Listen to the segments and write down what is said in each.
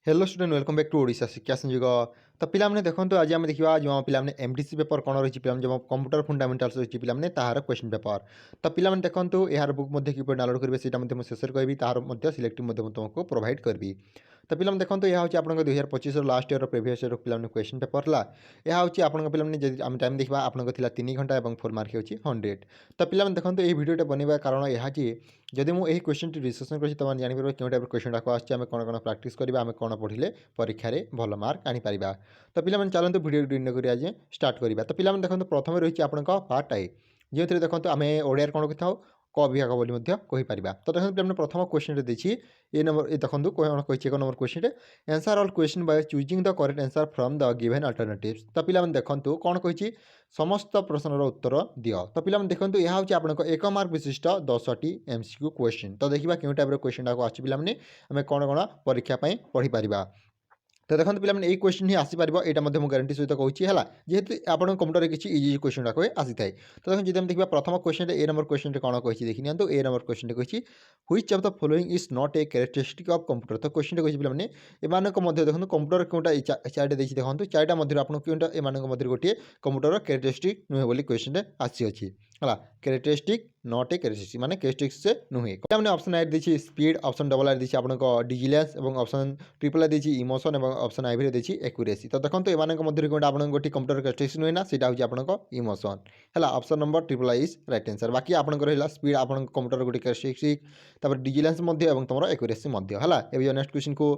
Hello student welcome back to Odisha Shiksha Sanyog. तो पिलाने देखो आज आम देखा जो पिलाने एमडीसी पेपर कौन रही है जो कंप्यूटर फंडामेंटाल्स रही पिलाने तार क्वेश्चन पेपर। तो पिलाने देखो यार बुक कि डाउनलोड करेंगे से शेष कहि तार सिलेक्टिव तुमको प्रोवाइड करी। तो पिलाने देखो यह हूँ आप 2025 लास्ट इयर प्रिवियस इयर पिलाने क्वेश्चन पेपर है। यह हूँ आप पिलाने आम टाइम देखा आपको 3 घंटा और 4 मार्क होची 100। तो पिलाने देखो ये भिडियो बनवा कारण यह जदि मुझे क्वेश्चन डिस्कसन कर जापर क्यों टाइप क्वेश्चन टाक आम कौन कौन प्राक्ट करा आम कौन पढ़े परीक्षा भल मार्क आनीपर। तो पिलाने चलते भिडियो डिन आज स्टार्ट करवा। तो पिलाने देखो प्रथम रही आप पार्ट ए जो देखो आम ओडिया कौन कही क विभाग बोली कहीपर। तो देखो पिलाने प्रथम क्वेश्चन देखिए ये नंबर ये देखो कौन कही 1 number question answer all question by choosing the correct answer from the given alternatives. तो पिलाने देखो कौन कही समस्त प्रश्नर उत्तर दियो। तो पिलाने देखो यह हूँ आप 1 मार्क विशिष्ट 10टी एमसीक्यू क्वेश्चन। तो देखा क्यों टाइप क्वेश्चन टाक आस पिलाने आम कौन कौन परीक्षा पढ़ी पार। तो देखो पिलाने यही क्वेश्चन ही आसीपर यहाँ मुझे गारंटी सहित कहूँ है जेहेतु आप कंप्यूटर किसी इजी क्वेश्चन टाक आसी थाए। तो देखो जब देखा प्रथम क्वेश्चन ए नंबर क्वेश्चन कौन कही देखी नि ए नंबर क्वेश्चन कही which of the following is not a characteristic of computer. तो क्वेश्चन कही पिलाने देखो कंप्यूटर क्योंटा चार्ट देखिए देखो चार्टा आपको क्योंटा एम गोटे कंप्यूटर कैरेक्टरिस्टिक नुहे बोली क्वेश्चन आसी है कैरेक्टरिस्टिक नॉट ए कैरेक्टरिस्टिक माने कैरेक्टरिस्टिक से नुहे। हमने ऑप्शन आई दी स्पीड ऑप्शन डबल आई दी आपको डिजिलेंस और ऑप्शन ट्रिपल आई दी इमोशन और ऑप्शन आई भी दी एक्यूरेसी। तो देखो एम मध्य कौन आप गोटे कंप्यूटर कैरेक्टरिस्टिक नुहे ना सीटा हूँ आपको इमोशन है option number triple I is right answer. बाकी आपंकर स्पीड आप कंप्यूटर गोटे कैरेक्टरिस्टिक डिजिलेंस तुम एक्यूरेसी है। नेक्स्ट क्वेश्चन को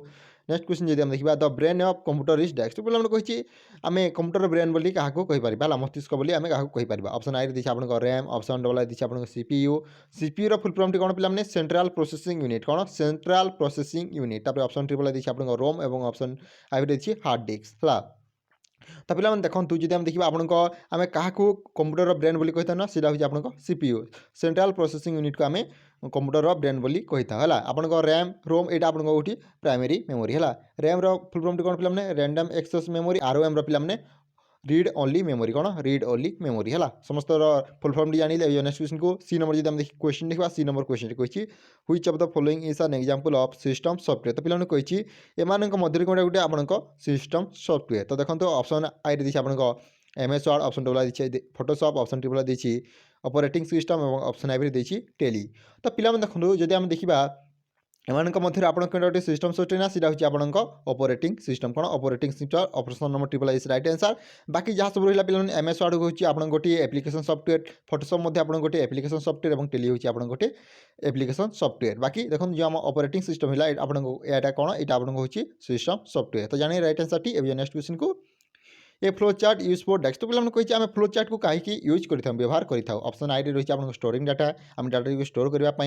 नेक्स्ट क्वेश्चन जब देखा the brain of computer is desk. तो पिलाने कही आम कंप्यूटर ब्रेन बोली क्या कहीपर मस्तिष्क बोली आम क्या कहीपर। ऑप्शन आई दी आपको रैम ऑप्शन डबल आई दी आपको सीपीयू सीपीयू फुल फॉर्म कौन पिलाने सेंट्रल प्रोसेसिंग यूनिट कौन central processing unit. Option triple I दी आपको रोम और ऑप्शन आई दी हार्ड डिस्क है। तो पिलाने देखो जब हम देखा आपको आम क्या कंप्यूटर ब्रेन बोली कही ना सीधा हूँ आपको सीपीयू सेंट्रल प्रोसेसिंग यूनिट को आम कंप्यूटर ब्रेन बोली कही था है। आपको रैम रोम यहाँ आपको कौटी प्राइमरी मेमोरी है। रैम फुल फॉर्म कौन पिलाने रैंडम एक्सेस मेमोरी आरओएम पिलाने रीड ओनली मेमोरी कौन रीड ओनली मेमोरी है। समस्त फुल फॉर्म जानिले। नेक्स्ट क्वेश्चन को सी नंबर जब देखिए क्वेश्चन देखा सी नंबर क्वेश्चन कही which of the following is an example of system software. तो पिलाने कही एम मध्य कौन गोटे आपको सिस्टम सॉफ्टवेयर। तो देखो ऑप्शन आई दी आपको MS word option double the Photoshop option triple the operating system और ऑप्शन आई दी टेली। तो पिलाने देखो जब आम देखा एम मध्य आप गोटे सिस्टम सॉफ्टवेयर ना सीधा हूँ आपको ऑपरेटिंग सिस्टम कौन operating system option number triple I right answer. बाकी जहाँ सब रहा पिलाने एमएस वर्ड हूँ आप गोटे एप्लिकेशन सॉफ्टवेयर फोटोशॉप आप गोटे एप्लिकेशन सॉफ्टवेयर और टेली हूँ आप गोटे एप्लिकेशन सॉफ्टवेयर। बाकी देखो जो आम ऑपरेटिंग सिस्टम है आपको यहाँ कौन यहाँ आपको हूँ सिस्टम सॉफ्टवेयर। तो जानिए राइट आंसर टी। नेक्स्ट क्वेश्चन को a flow chart use for desk. तो पिलाने कही आम फ्लो चार्ट को कहीं यूज कर व्यवहार करें। ऑप्शन आई रही है आपको स्टोरिंग डाटा आम डाटा को स्टोर करने आप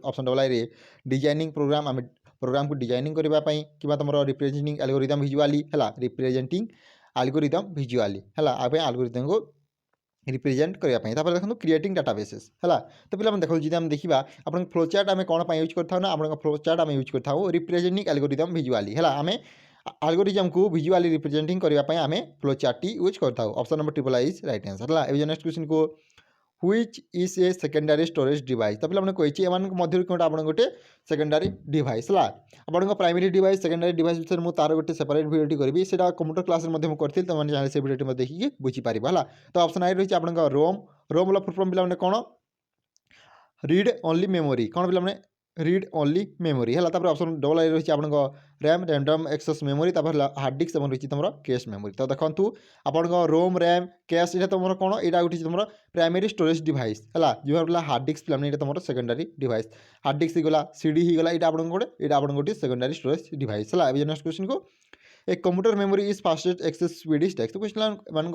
option double I designing program आम प्रोग्राम को डिजाइनिंग करने कि तुम रिप्रेजेंटिंग एल्गोरिदम विजुअली है रिप्रेजेंटिंग एल्गोरिदम विजुअली है आप एल्गोरिदम को रिप्रेजेंट करने देखो क्रिएटिंग डाटाबेसेस है। तो पिलाने देखो जब आम देखा आप फ्लो चार्ट आम कौन यूज करता ना आप फ्लो चार्ट आम यूज करता रिप्रेजेंटिंग एल्गोरिदम विजुअली है आम एल्गोरिदम को विजुअली रिप्रेजेंटिंग करने आम फ्लो चार्ट यूज करता। Option number triple I is right answer है। नेक्स्ट क्वेश्चन को which is a secondary storage device. तो पिलाने कही एम मध्य कौन आप गोटे सेकेंडरी डिवाइस है आपको प्राइमरी डिवाइस सेकेंडरी डिवाइस विषय मुझे तार गोटे सेपरेट भिडियो करी से कंप्यूटर क्लास में करी तुम जाने से भिडियो देखिए बुझीपार है। तो ऑप्शन आई रही है आपको रोम रोम फुल फॉर्म पिलाने कौन रीड ओनली मेमोरी कौन पिलाने रीड ओनली मेमोरी है। ऑप्शन डबल आई रही है आपको RAM random access memory hard disk रही तुम कैश मेमोरी। तो देखो आपको रोम रैम कैश ये तुम कौन यहाँ उठी तुम प्राइमरी स्टोरेज डिवाइस है जो हार्ड डिस्क पिलाने तुम सेकेंडरी डिवाइस हार्ड डिस्क गला सीडी ही गला यहाँ आपको गोटे सेकेंडरी स्टोरेज डिवाइस है। नेक्स्ट क्वेश्चन को a computer memory is fastest access speed is desk. तो क्वेश्चन मान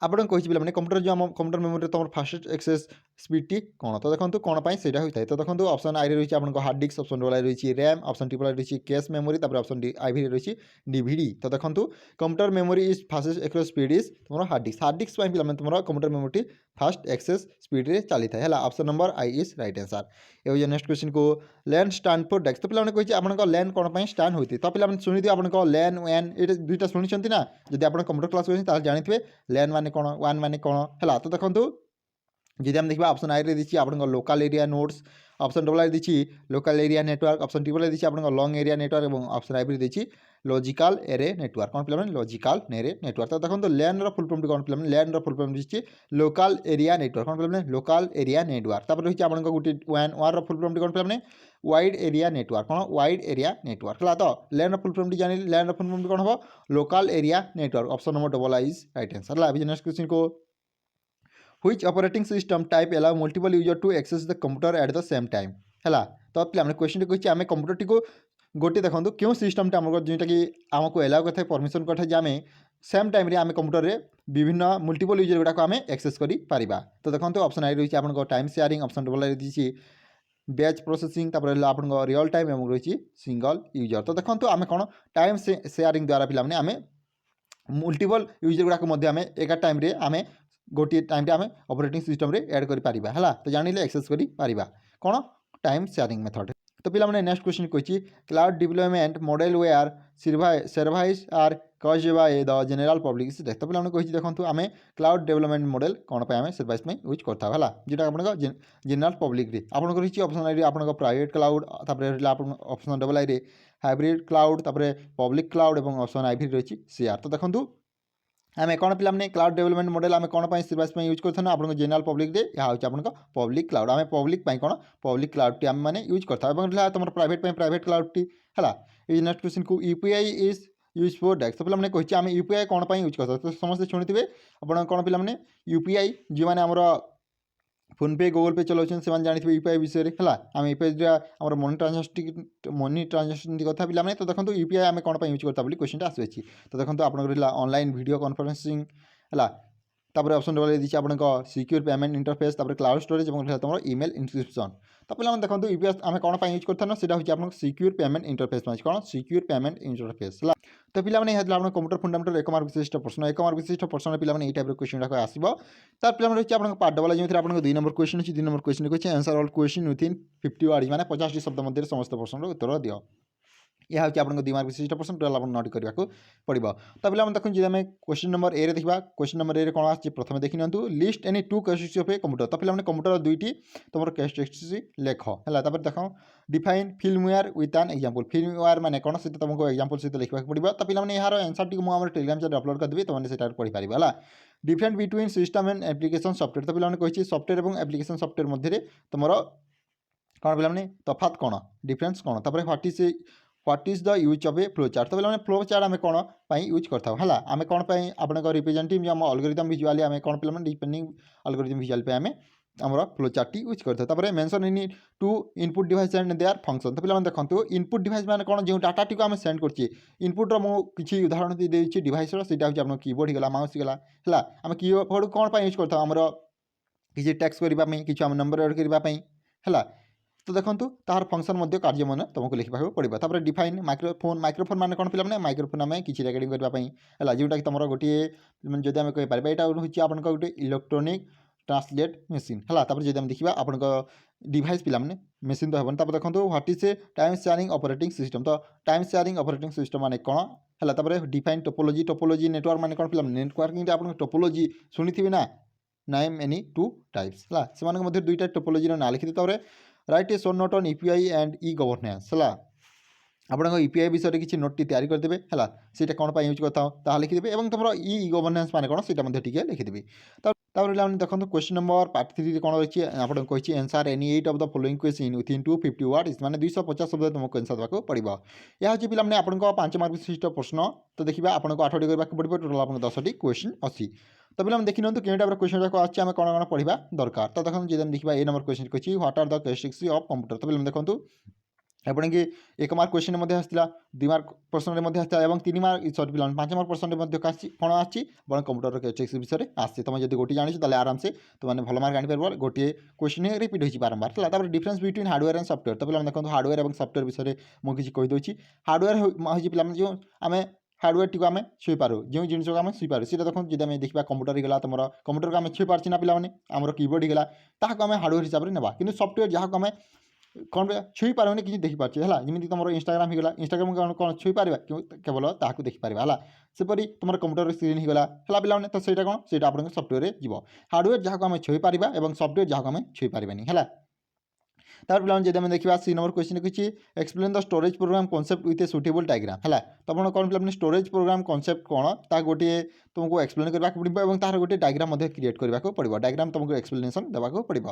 आपको कही पे कंप्यूटर जो कंप्यूटर मेमोरी तुम फास्टेस्ट एक्सेस स्पीड कौन। तो देखो कौन पाई से होता है। तो देखो ऑप्शन आई रही है आपको hard disk option double I रही रैम ऑप्शन ट्रिपल आई रही कैश मेमोरी ऑप्शन आई रही डीवीडी। तो देखो computer memory is fastest access speed is तुम हार्ड डिस्क पे तुम computer memory fast access speed रे चली था है option number I is right answer. ये नेक्स्ट क्वेश्चन को लैन स्टैंड फॉर डेस्क। तो पिलाने कही आपको लैन कौन पाई स्टैंड होती। तो पिलाने शुणी दिए आपको लैन वैन ये दुईटा शुणी ना जब आप कंप्यूटर क्लास करें जानते हैं लैन मान कौन वन मान कौन है। तो देखो যদি আমি দেখবা অপশন আই রে দিচ্ছি আপনার local area nodes, option double I দিচ্ছি local area network, option triple I দিচ্ছি আপনার লং এরিয়া নেটওয়ার্ক এবং অপশন আই দিচ্ছি লজিকাল এরে নেটওয়ার্ক। কোণ পিলাମାନେ লজিকাল এরে নেটওয়ার্ক। তো দেখুন ল্যান্ডর ফুল ফর্মটি কোণ পিলাମାନେ ল্যান্ডর ফুল ফর্ম দিচ্ছি লোকাল এরিয়া নেটওয়ার্ক। কোণ পিলাମାନେ লোকাল এরিয়া নেটওয়ার্ক। তারপরে হচ্ছে আপনার গোটে ওয়ার ফুল ফর্মটি কোণ পিলাମାନେ ওয়াইড এরিয়া নেটওয়ার্ক। কোণ ওয়াইড এরিয়া নেটওয়ার্ক হল। তো ল্যান্ডর ফুল ফর্মটি জানি ল্যান্ডর ফুল ফর্মটি কোণ হব local area network. Option number double I is right answer हला। अभी नेक्स्ट क्वेश्चन को which operating system type allow multiple user to access the computer at the same time है। तो पे क्वेश्चन कही आम कंप्यूटर टी गोटे देखो क्यों सिस्टम आम जोटा कि आमको एलाउ करता है परमिशन करता है आम सेम टाइम आम कंप्यूटर रे विभिन्न मल्टीपल यूजर गुड़ाक आम एक्सेस कर। तो देखो ऑप्शन आई रही है time sharing, option double I रही बैच प्रोसेसिंग, आप रियल टाइम और रही सिंगल यूजर। तो देखो आम कौन टाइम शेयरिंग द्वारा पे आम मल्टीपल यूजर गुड़ाक आम एक टाइम आम गोटे टाइम आम ऑपरेटिंग सिस्टम रे ऐड कर पारिबा हला। तो जानिले एक्सेस करि पारिबा कौन टाइम शेयरिंग मेथड। तो पिला माने नेक्स्ट क्वेश्चन कहिछि cloud deployment model where service are कज बाय द जनरल पब्लिक। तो पिला माने कहिछि देखंतु आमे क्लाउड डेवलपमेंट मॉडल कोन पे आमे सर्विस में यूज करता हला जेटा आपन जनरल पब्लिक रे आपन करिछि ऑप्शन आई रे आपन प्राइवेट क्लाउड, तापर रहला आपन ऑप्शन डबल आई रे हाइब्रिड क्लाउड, तापर पब्लिक क्लाउड एवं ऑप्शन आई भी रहिछि शेयर। तो देखंतु आम कौन पे क्लाउड डेवलपमेंट मॉडल आम कौन सर्विस में यूज करते आप जनरल पब्लिक रे यह हूँ आप पब्लिक क्लाउड आम पब्लिक कौन पब्लिक क्लाउड टी आम मैंने यूज करता तुम प्राइवेट प्राइवेट क्लाउड टी है। नेक्स्ट क्वेश्चन को UPI is use for desk. तो पे कही आम यूपीआई कौन यूज करता तो समस्त शुणुवे आप कौन पे यूपीआई जो मैंने आमर फोनपे गूगल पे चलाउछन से जानी यूपीआई विषय में है। आम यूपीआई आम मनी ट्रांजाक्शन कथा पे। तो देखो यूपीआई आम कौन यूज करता क्वेश्चन आसूँ। तो देखो आप ऑनलाइन वीडियो कॉन्फ्रेंसिंग है। तापर ऑप्शन डबल दी आप सिक्योर पेमेंट इंटरफेस, तापर क्लाउड स्टोरेज और तुम ईमेल इंस्क्रिप्शन। तो पे देखो यूपीआई आम कौन यूज करता से आप सिक्योर पेमेंट इंटरफेस कौन सिक्योर पेमेंट इंटरफेस है। तो पे आप कंप्यूटर फंडामेंटल 1 मार्क विशिष्ट प्रश्न 1 मार्क विशिष्ट प्रश्न पे टाइप क्वेश्चन गुड़ाक आसो। तार पे रही है पार्ट डबल जो आप 2 नंबर क्वेश्चन अच्छी 2 नंबर क्वेश्चन अच्छे answer all question within 50 word माने 50 शब्द मध्य समस्त प्रश्न उत्तर दियो। यह हूँ आप 2 मार्क विशिष्ट प्रश्न टोटाल आप नोट करने को पड़ो। तो पे देखो जी आम क्वेश्चन नंबर ए देखा क्वेश्चन नंबर ए कौन आसे प्रथम देखी नियंतु list any 2 characteristics of a computer. तो पे कंप्यूटर 2टी तुम कैरेक्टरिस्टिक्स लेख है। देखो define firmware with an example. Firmware माने कौन से तुमको एग्जांपल सहित लिखा पड़ो। तो पे यार आंसर टी मुझे टेलीग्राम चैनल अपलोड करदेवी तुमने पढ़ी पार है। Different between system and application software. तो पे कही सॉफ्टवेयर और एप्लिकेशन सॉफ्टवेयर मध्य तुम कौन पे तफात कौन डिफरेंस कौन। तापर what is the use of A flow chart. तो पे फ्लो चार्ट आम कौन यूज करता है आम कौन आपको रिप्रेजेंटेटिव जो आम अलगोरिथम विजुअली आम कौन पे डिपेंडिंग अलगोरिथम विजुअल पे आम आमर फ्लो चार्ट टी यूज करते हैं। Mention in two input device and their function. तो पे देखो इनपुट डिवाइस मैंने कौन जो डाटा टी आम सेंड कर इनपुट मुझे उदाहरण देती डिवाइस सीटा हूँ आप कीबोर्ड होगा माउस होगा है। आम कीबोर्ड कौन यूज करता आमर किसी टेक्स्ट करने कि आम नंबर एड करने है। तो देखो तार फंक्शन कार्य मन तुमको लिखा पड़ो। तापर डिफाइन माइक्रोफोन। माइक्रोफोन माने कौन पे माइक्रोफोन आम किसी रेकर्डिंग करने है जोटा कि तुम गोटे जब आम कहीपर यहाँ हूँ आप गोटे इलेक्ट्रोनिक ट्रांसलेट मेसीन है। जब आम देखा आप डिवाइस पे मेसीन तो हेन। देखो what is a time sharing operating system. तो टाइम शेयरिंग ऑपरेटिंग सिस्टम माने कौन है। Define topology. टोपोलॉजी नेटवर्क माने कौन पे नेटवर्किंग आप टोपोलॉजी शुणी ना नाइम एनी 2 टाइप्स है से 2टा टोपोलॉजी ना लिखी। Right A short note on UPI and e governance है। आप यूपीआई विषय में किसी नोट तैयारी करदे है सीटा कौन यूज करता लिखिदेवे और तुम ई गवर्नेंस माने कौन सीटा टी लिखिदेवी। देखो क्वेश्चन नंबर पार्ट 3 कौन रही है आपको कही answer any 8 of the following question within 250 words माने 250 शब्द तुमको आंसर देवाक पड़ो। यह हूँ पे आपको 5 मार्क विशिष्ट प्रश्न। तो देखा आपको 8टी करने पड़ो टोटाल आपको 10टी क्वेश्चन अच्छी। तो पे देखी नियंतु केउँ टाइप क्वेश्चन जाक आछे आम कौन पढ़ा दरकार। तो देखो जब देखा ए नंबर क्वेश्चन कही what are the characteristics of computer. तो पे देखो आपन कि 1 मार्क क्वेश्चन आसला 2 मार्क प्रश्न आसला और 3 मार्क सॉरी पे 5 मार्क प्रश्न कौन आसी कंप्यूटर कैरेक्टरिस्टिक्स विषय में आसी। तुम जब गोटे जानी तो आराम से तुमने भल मार्क आनीपर गोटे क्वेश्चन ही रिपीट हो बारंबार है। Difference between hardware and software. तो पे देखो हार्डवेयर और सॉफ्टवेयर विषय में मुझे किसी कहीदे। हार्डवेयर हूँ पे जो आम हार्डवेयर टी आम छुईपार जो जिन को आम छुईपार सीटा देखो जब आम देखा कंप्यूटर होगा तुम कंप्यूटर को आम छुईपार ना पे आमर कीबोर्ड होगा ताकू आम हार्डवेयर हिसाब से ना कि सॉफ्टवेयर जहाँ आम କ'ଣ ପାଇଁ ଛୁଇଁ ପାରିବନି କିଛି ଦେଖିପାରୁଛେ ହେଲା। ଯେମିତି ତୁମର ଇନଷ୍ଟାଗ୍ରାମ ହେଇଗଲା, ଇନଷ୍ଟାଗ୍ରାମ କ'ଣ ଛୁଇଁ ପାରିବା କେବଳ ତାହାକୁ ଦେଖିପାରିବା ହେଲା। ସେପରି ତୁମର କମ୍ପ୍ୟୁଟର ସ୍କ୍ରିନ୍ ହେଇଗଲା ହେଲା ପିଲାମାନେ, ତ ସେଇଟା କ'ଣ ସେଇଟା ଆପଣଙ୍କ ସଫ୍ଟୱେରରେ ଯିବ। ହାର୍ଡ଼ୱେର୍ ଯାହାକୁ ଆମେ ଛୁଇଁ ପାରିବା ଏବଂ ସଫ୍ଟୱେର୍ ଯାହାକୁ ଆମେ ଛୁଇଁ ପାରିବାନି ହେଲା। ତାପରେ ପିଲାମାନେ ଯଦି ଆମେ ଦେଖିବା ସି ନମ୍ବର କ୍ୱେଶ୍ଚନ୍ କିଛି explain the storage program concept with a suitable diagram ହେଲା। ତ ଆପଣ କ'ଣ ପିଲାମାନେ ଷ୍ଟୋରେଜ୍ ପ୍ରୋଗ୍ରାମ୍ କନସେପ୍ଟ କ'ଣ ତାହା ଗୋଟିଏ ତୁମକୁ ଏକ୍ସପ୍ଲେନ୍ କରିବାକୁ ପଡ଼ିବ ଏବଂ ତାହାର ଗୋଟିଏ ଡାଇଗ୍ରାମ ମଧ୍ୟ କ୍ରିଏଟ୍ କରିବାକୁ ପଡ଼ିବ। ଡାଇଗ୍ରାମ ତୁମକୁ ଏକ୍ସପ୍ଲେନେସନ୍ ଦେବାକୁ ପଡ଼ିବ।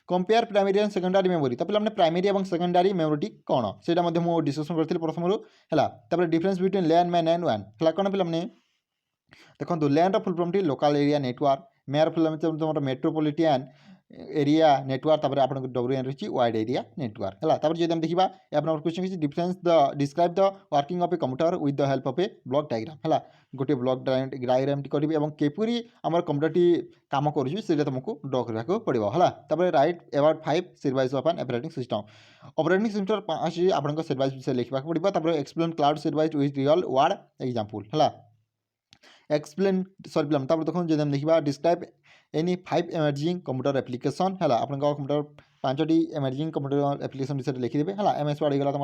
Compare primary and secondary memory, ତ ପିଲାମାନେ ପ୍ରାଇମେରୀ ଏବଂ ସେକେଣ୍ଡାରୀ ମେମୋରି କ'ଣ ସେଇଟା ମଧ୍ୟ ମୁଁ ଡିସ୍କସନ୍ କରିଥିଲି ପ୍ରଥମରୁ ହେଲା। ତାପରେ difference between LAN MAN and ୱାନ୍ ହେଲା। କ'ଣ ପିଲାମାନେ ଦେଖନ୍ତୁ ଲ୍ୟାନ୍ର ଫୁଲ୍ ଫର୍ମଟି ଲୋକାଲ୍ ଏରିଆ ନେଟୱାର୍କ, ମ୍ୟାର ଫୁଲ୍ ତୁମର ମେଟ୍ରୋପଲିଟାନ୍ एरिया नेटवर्क, तापर आपन डब्ल्यूएन रही वाइड एरिया नेटवर्क है। तापर जब देखा या क्वेश्चन किसी difference the describe the working of a computer with the help of A block diagram है। गोटे ब्लॉक डायग्राम करी और केपरी आम कंप्यूटर टी काम कर तुमको ड्र करने पड़ो है। तापर write about 5 services of an operating system 5 आपन सिरवाइज विषय लिखा पड़ो। तापर explain cloud services with real world example है। एक्सप्लेन सॉरी प्लान तापर देखो जब देखा describe any 5 emerging computer application है। अपन कंप्यूटर 5टी एमर्जिंग कंप्यूटर एप्लिकेशन विषय लिखिदेवे है। एमएस वर्ड होगा तुम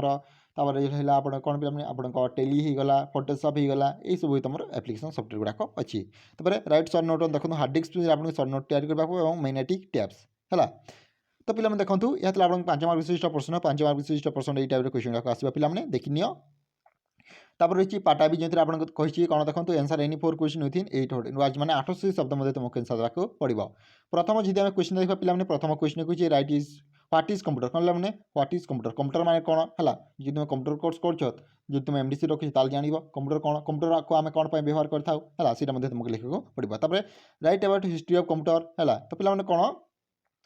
तापर है आप कौन पे आप टेली होगा फोटोशॉप होगा यही सब तुम एप्लिकेशन सॉफ्टवेयर गुड़ाक अच्छी। तापर राइट सर्ट नोट देखो हार्ड डिस्क आप सर्ट नोट तैयारी करने मैग्नेटिक टैब्स है। तो पिला देखो यह 5 मार्क विशिष्ट प्रश्न 5 मार्क विशिष्ट प्रश्न यही टाइप क्वेश्चन गुड़ाक आसो पे देखनी। तापर रही पाटा भी जो आपको कही कौन देखो answer any 4 question within 8 words माने 800 शब्द मध्य तुमको आंसर देवाक पड़ो। प्रथम जी आम क्वेश्चन देखा पे प्रथम क्वेश्चन कही right is what is computer कौन मैंने व्हाट इज कंप्यूटर कंप्यूटर माने कौन है। जो तुम कंप्यूटर कोर्स कर जो तुम एमडीसी रखी जान कंप्यूटर कौन कंप्यूटर को आम कौन व्यवहार कर तुमको लिखा पड़ो। तापर write about history of computer है। तो पे कौन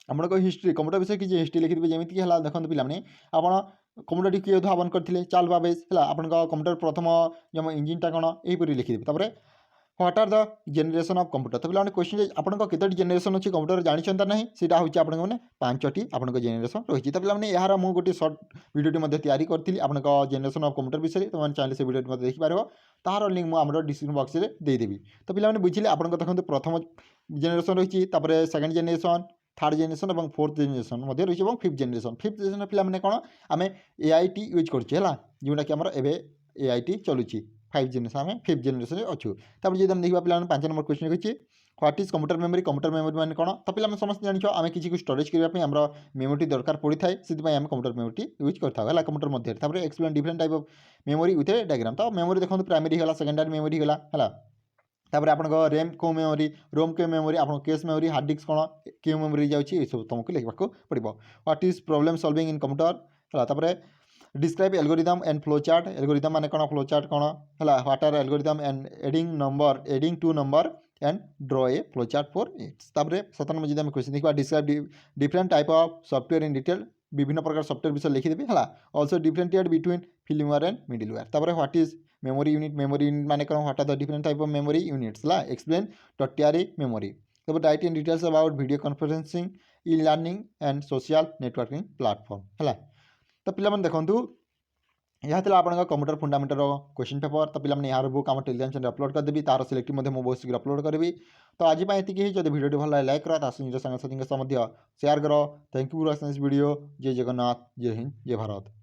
आपको हिस्ट्री कंप्यूटर विषय किसी हिस्ट्री लिखिदेवे जमीक है। देखो पे आप कंप्यूटर टी किए उद्भावन करते चार्ल्स बाबेज है। आप कंप्यूटर प्रथम जो इंजिनटा कौन यहीपरि लिखिदेवे। तापर what are the generation of computer. तो पे क्वेश्चन आपको केतोटी जेनेरेशन अच्छी कंप्यूटर जानते ना सीटा हूँ आप 5टी आपको जेनेरेशन रही। तो पे यार मुझे गोटे सर्ट भिडियो तैयारी करी आपको जेनेरेशन ऑफ कंप्यूटर विषय तुम चाहिए से भिडियो देखिपार तार लिंक मुझे डिस्क्रिप्शन बॉक्स में देदेवी। तो पे बुझे आपको देखते प्रथम जेनेरेशन रही सेकेंड जेनेरेशन थर्ड जेनेरेशन और फोर्थ जेनेरेशन रही और फिफ्थ जेनेरेशन पे कौन आम एआईटी यूज करें जोटा कि आम एआईटी चलुची 5 जेनेरेशन आम फिफ्थ जेनेरेशन अच्छू। तापर जब देखा पे 5 नंबर क्वेश्चन कही व्हाट इज कंप्यूटर मेमोरी मैंने कौन। तो पे समस्त जान आम किसी स्टोरेज करने आम मेमोरी दरकार पड़ी थाए से आम कंप्यूटर मेमोरी यूज करता है computer Madhya. Explain different type of memory with A diagram. तो मेमोरी देखो प्राइमरी है सेकेंडरी मेमोरी है। तापर आप रैम को मेमोरी रोम के मेमोरी आप केस मेमोरी हार्ड डिस्क कौन क्यों मेमोरी जाऊँगी सब तुमको लिखा पड़ो। What is problem solving in computer है। तापर describe algorithm and flow chart algorithm माने कौन फ्लो चार्ट कौन है। What are algorithm and adding two number and draw a flow chart for its. तापर 7 नंबर जब क्वेश्चन देखा describe different type of software in detail विभिन्न प्रकार software विषय लिखिदेवी है। Also differentiate between firmware and middleware. तापर व्हाट इज मेमोरी यूनिट माने कौन what are the different type of memory units है। Explain tertiary memory. तापर write in details about video conferencing e learning and social networking platform है। तो पे देखो यह आप कंप्यूटर फंडामेंटल क्वेश्चन पेपर। तो पे यार बुक आम टेलीग्राम चैनल अपलोड करदेवी तार सिलेक्टिव बहुत शीघ्र अपलोड करी। तो आज ये जब वीडियो भल लाइक कर निज सांगसाथी शेयर कर। Thank you for watching this video. जय जगन्नाथ जय हिंद जय भारत।